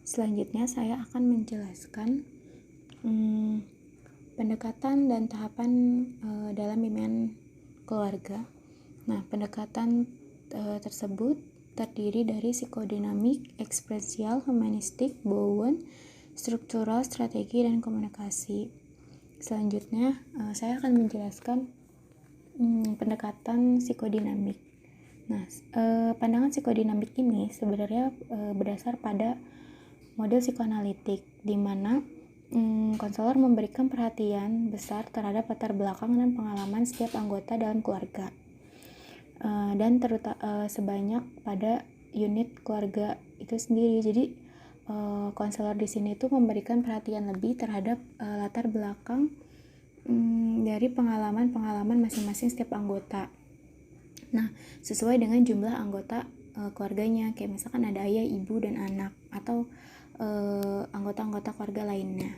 Selanjutnya saya akan menjelaskan pendekatan dan tahapan dalam bimbingan keluarga. Nah, pendekatan tersebut terdiri dari psikodinamik, ekspresial, humanistik, Bowen, struktural, strategi, dan komunikasi. Selanjutnya, saya akan menjelaskan pendekatan psikodinamik. Nah, pandangan psikodinamik ini sebenarnya berdasar pada model psikoanalitik, di mana konselor memberikan perhatian besar terhadap latar belakang dan pengalaman setiap anggota dalam keluarga, dan sebanyak pada unit keluarga itu sendiri. Jadi konselor di sini tuh memberikan perhatian lebih terhadap latar belakang dari pengalaman masing-masing setiap anggota. Nah, sesuai dengan jumlah anggota keluarganya, kayak misalkan ada ayah, ibu, dan anak, atau anggota-anggota keluarga lainnya.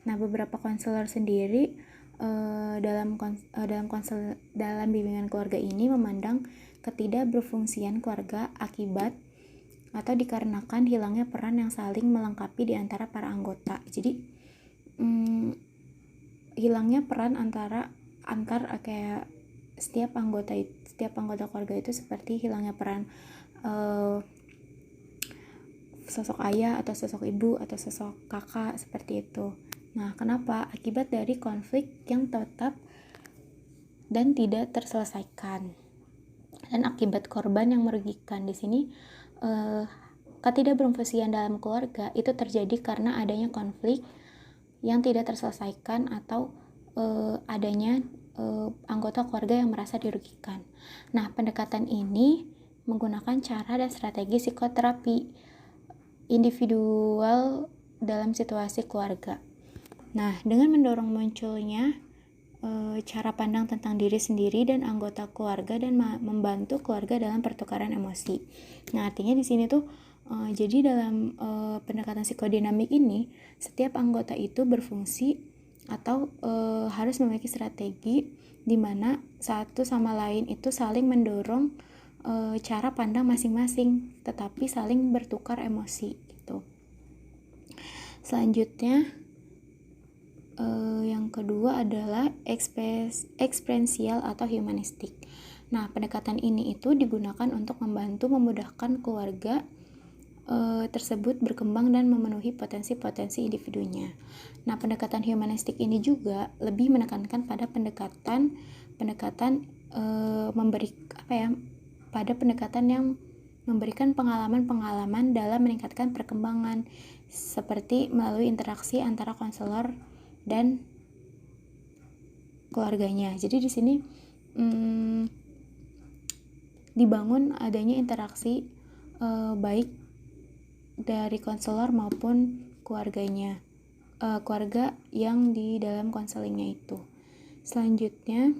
Nah, beberapa konselor sendiri dalam bimbingan keluarga ini memandang ketidakberfungsian keluarga akibat atau dikarenakan hilangnya peran yang saling melengkapi di antara para anggota. Jadi hilangnya peran antar kayak setiap anggota keluarga itu, seperti hilangnya peran sosok ayah atau sosok ibu atau sosok kakak, seperti itu. Nah, kenapa? Akibat dari konflik yang tetap dan tidak terselesaikan, dan akibat korban yang merugikan. Di sini ketidakberfungsian dalam keluarga itu terjadi karena adanya konflik yang tidak terselesaikan atau adanya anggota keluarga yang merasa dirugikan. Nah, pendekatan ini menggunakan cara dan strategi psikoterapi individual dalam situasi keluarga. Nah, dengan mendorong munculnya cara pandang tentang diri sendiri dan anggota keluarga, dan membantu keluarga dalam pertukaran emosi. Nah, artinya di sini tuh jadi dalam pendekatan psikodinamik ini, setiap anggota itu berfungsi atau harus memiliki strategi di mana satu sama lain itu saling mendorong cara pandang masing-masing, tetapi saling bertukar emosi gitu. Selanjutnya yang kedua adalah ekspresial atau humanistik. Nah, pendekatan ini itu digunakan untuk membantu memudahkan keluarga tersebut berkembang dan memenuhi potensi-potensi individunya. Nah, pendekatan humanistik ini juga lebih menekankan pada pendekatan yang memberikan pengalaman-pengalaman dalam meningkatkan perkembangan, seperti melalui interaksi antara konselor dan keluarganya. Jadi di sini dibangun adanya interaksi baik dari konselor maupun keluarganya, keluarga yang di dalam konselingnya itu. Selanjutnya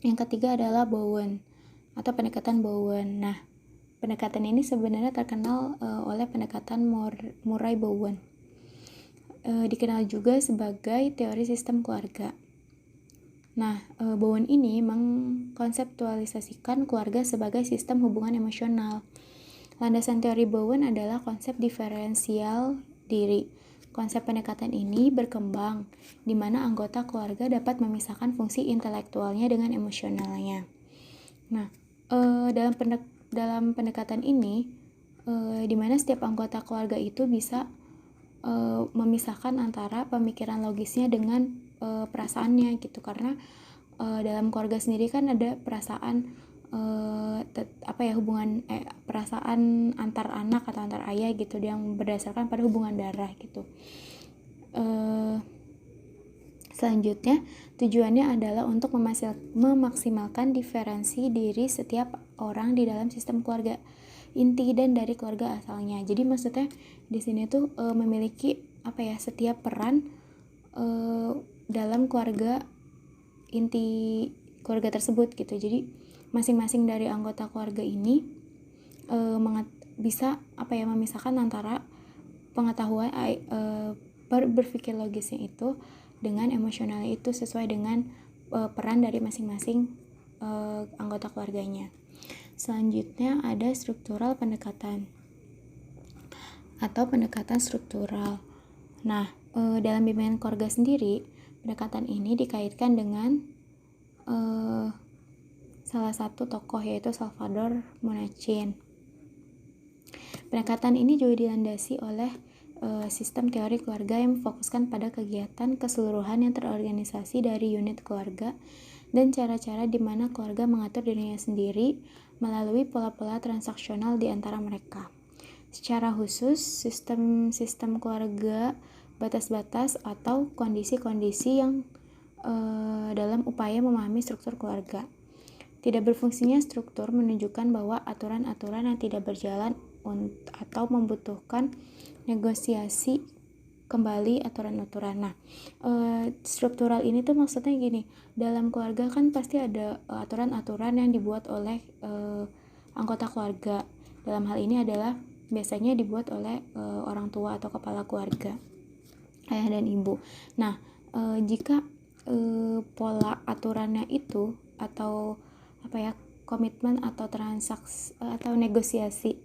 yang ketiga adalah Bowen atau pendekatan Bowen. Nah, pendekatan ini sebenarnya terkenal oleh pendekatan Murray Bowen. Dikenal juga sebagai teori sistem keluarga. Nah, Bowen ini mengkonseptualisasikan keluarga sebagai sistem hubungan emosional. Landasan teori Bowen adalah konsep diferensial diri. Konsep pendekatan ini berkembang di mana anggota keluarga dapat memisahkan fungsi intelektualnya dengan emosionalnya. Nah, dalam pendekatan ini, di mana setiap anggota keluarga itu bisa memisahkan antara pemikiran logisnya dengan perasaannya gitu, karena dalam keluarga sendiri kan ada perasaan hubungan perasaan antar anak atau antar ayah gitu, yang berdasarkan pada hubungan darah gitu. Selanjutnya, tujuannya adalah untuk memaksimalkan diferensi diri setiap orang di dalam sistem keluarga inti dan dari keluarga asalnya. Jadi maksudnya di sini tuh memiliki setiap peran dalam keluarga inti keluarga tersebut gitu. Jadi masing-masing dari anggota keluarga ini bisa memisahkan antara pengetahuan berpikir logisnya itu dengan emosionalnya itu sesuai dengan peran dari masing-masing anggota keluarganya. Selanjutnya ada struktural pendekatan. atau pendekatan struktural. Nah, dalam bimbingan keluarga sendiri, pendekatan ini dikaitkan dengan salah satu tokoh, yaitu Salvador Munachin. Pendekatan ini juga dilandasi oleh sistem teori keluarga yang memfokuskan pada kegiatan keseluruhan yang terorganisasi dari unit keluarga dan cara-cara di mana keluarga mengatur dirinya sendiri melalui pola-pola transaksional di antara mereka. Secara khusus, sistem keluarga batas-batas atau kondisi-kondisi yang dalam upaya memahami struktur keluarga. Tidak berfungsinya struktur menunjukkan bahwa aturan-aturan yang tidak berjalan atau membutuhkan negosiasi kembali aturan-aturan. Nah, struktural ini tuh maksudnya gini, dalam keluarga kan pasti ada aturan-aturan yang dibuat oleh anggota keluarga. Dalam hal ini adalah biasanya dibuat oleh orang tua atau kepala keluarga, ayah dan ibu. Nah, jika pola aturannya itu atau komitmen atau transaksi atau negosiasi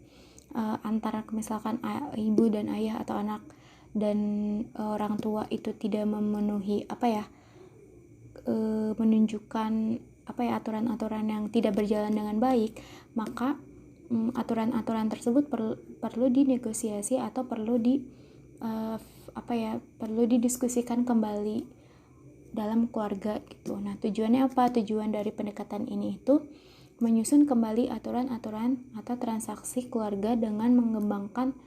antara misalkan ibu dan ayah atau anak dan orang tua itu tidak memenuhi menunjukkan aturan-aturan yang tidak berjalan dengan baik, maka aturan-aturan tersebut perlu dinegosiasi atau perlu didiskusikan kembali dalam keluarga gitu. Nah, tujuannya apa? Tujuan dari pendekatan ini itu menyusun kembali aturan-aturan atau transaksi keluarga dengan mengembangkan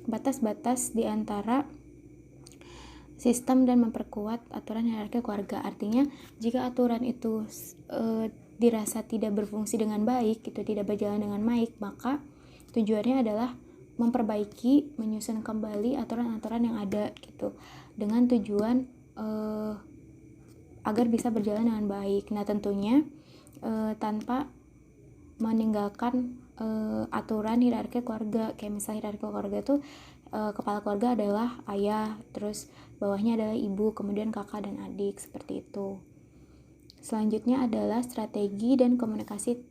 batas-batas di antara sistem dan memperkuat aturan hierarki keluarga. Artinya, jika aturan itu dirasa tidak berfungsi dengan baik, itu tidak berjalan dengan baik, maka tujuannya adalah memperbaiki, menyusun kembali aturan-aturan yang ada gitu, dengan tujuan agar bisa berjalan dengan baik. Nah, tentunya tanpa meninggalkan aturan hierarki keluarga. Kayak misalnya hierarki keluarga itu kepala keluarga adalah ayah, terus bawahnya adalah ibu, kemudian kakak dan adik, seperti itu. Selanjutnya adalah strategi dan komunikasi.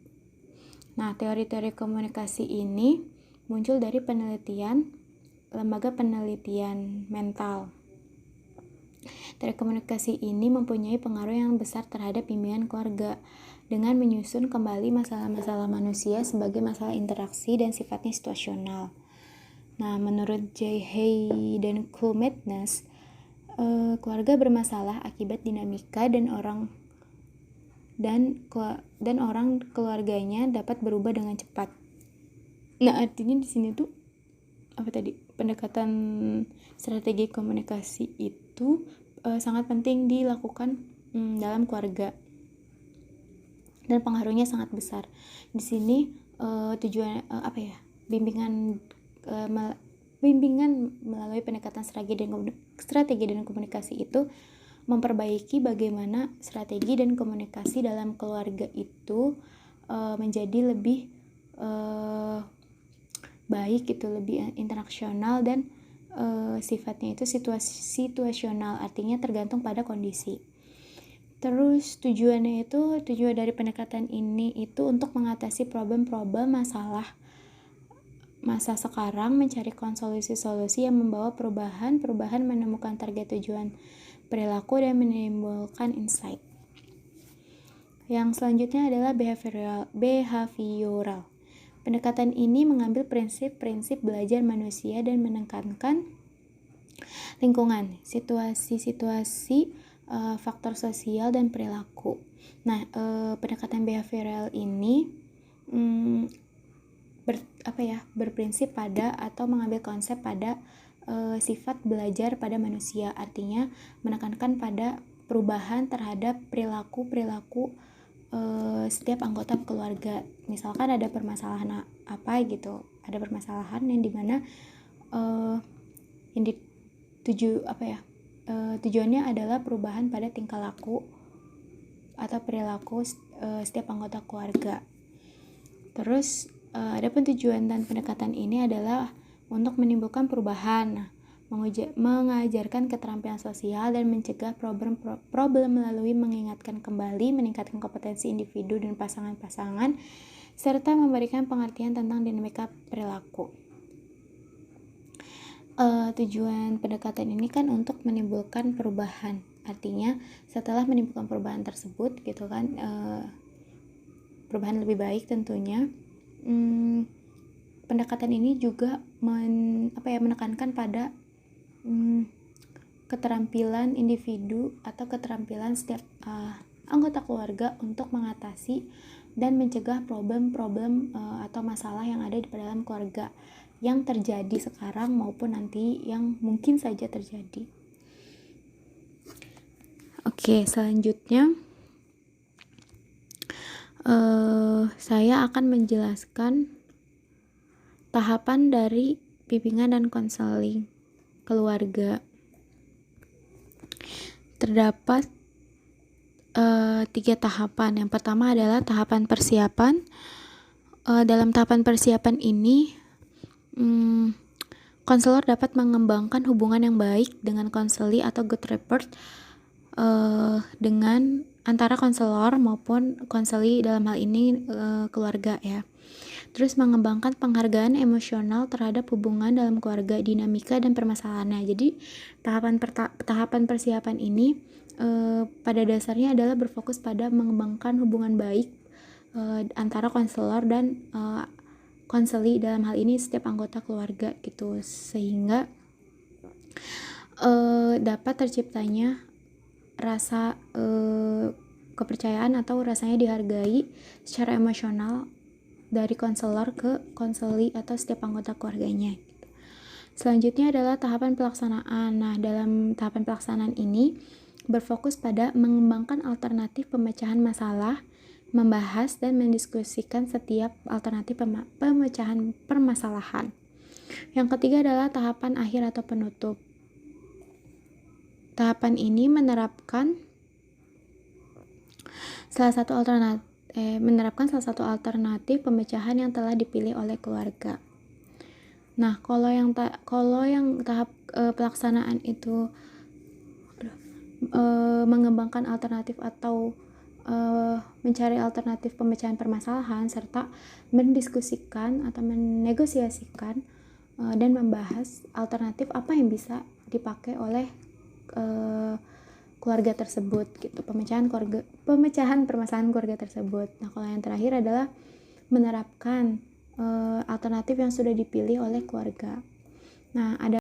Nah, teori-teori komunikasi ini muncul dari penelitian lembaga penelitian mental. Teori komunikasi ini mempunyai pengaruh yang besar terhadap bimbingan keluarga dengan menyusun kembali masalah-masalah manusia sebagai masalah interaksi dan sifatnya situasional. Nah, menurut J. Hay dan Cloudness, keluarga bermasalah akibat dinamika dan orang keluarganya dapat berubah dengan cepat. Nah, artinya di sini tuh pendekatan strategi komunikasi itu sangat penting dilakukan dalam keluarga dan pengaruhnya sangat besar. Di sini tujuan bimbingan melalui pendekatan strategi dan komunikasi itu memperbaiki bagaimana strategi dan komunikasi dalam keluarga itu menjadi lebih baik gitu, lebih interaksional dan sifatnya itu situasional, artinya tergantung pada kondisi. Terus tujuan dari pendekatan ini itu untuk mengatasi problem-problem masa sekarang, mencari solusi-solusi yang membawa perubahan menemukan target tujuan perilaku dan menimbulkan insight. Yang selanjutnya adalah behavioral. Pendekatan ini mengambil prinsip-prinsip belajar manusia dan menekankan lingkungan, situasi-situasi, faktor sosial dan perilaku. Nah, pendekatan behavioral ini berprinsip pada atau mengambil konsep pada sifat belajar pada manusia, artinya menekankan pada perubahan terhadap perilaku setiap anggota keluarga. Misalkan ada permasalahan ada permasalahan yang dimana tujuannya adalah perubahan pada tingkah laku atau perilaku setiap anggota keluarga. Terus adapun tujuan dan pendekatan ini adalah untuk menimbulkan perubahan, mengajarkan keterampilan sosial dan mencegah problem melalui mengingatkan kembali, meningkatkan kompetensi individu dan pasangan-pasangan, serta memberikan pengertian tentang dinamika perilaku. tujuan pendekatan ini kan untuk menimbulkan perubahan. Artinya setelah menimbulkan perubahan tersebut gitu kan, perubahan lebih baik tentunya, pendekatan ini juga menekankan pada keterampilan individu atau keterampilan setiap anggota keluarga untuk mengatasi dan mencegah problem-problem atau masalah yang ada di dalam keluarga yang terjadi sekarang maupun nanti yang mungkin saja terjadi. Oke, selanjutnya saya akan menjelaskan tahapan dari bimbingan dan konseling keluarga. Terdapat 3 tahapan. Yang pertama adalah tahapan persiapan. Dalam tahapan persiapan ini, konselor dapat mengembangkan hubungan yang baik dengan konseli atau good rapport dengan antara konselor maupun konseli, dalam hal ini keluarga ya. Terus mengembangkan penghargaan emosional terhadap hubungan dalam keluarga, dinamika dan permasalahannya. Jadi tahapan persiapan ini pada dasarnya adalah berfokus pada mengembangkan hubungan baik antara konselor dan konseli, dalam hal ini setiap anggota keluarga gitu, sehingga dapat terciptanya rasa kepercayaan atau rasanya dihargai secara emosional dari konselor ke konseli atau setiap anggota keluarganya. Selanjutnya adalah tahapan pelaksanaan. Nah, dalam tahapan pelaksanaan ini berfokus pada mengembangkan alternatif pemecahan masalah, membahas dan mendiskusikan setiap alternatif pemecahan permasalahan. Yang ketiga adalah tahapan akhir atau penutup. Tahapan ini menerapkan salah satu alternatif pemecahan yang telah dipilih oleh keluarga. Nah, kalau yang tahap pelaksanaan itu mengembangkan alternatif atau mencari alternatif pemecahan permasalahan serta mendiskusikan atau menegosiasikan dan membahas alternatif apa yang bisa dipakai oleh keluarga tersebut gitu, pemecahan permasalahan keluarga tersebut. Nah, kalau yang terakhir adalah menerapkan alternatif yang sudah dipilih oleh keluarga. Nah, ada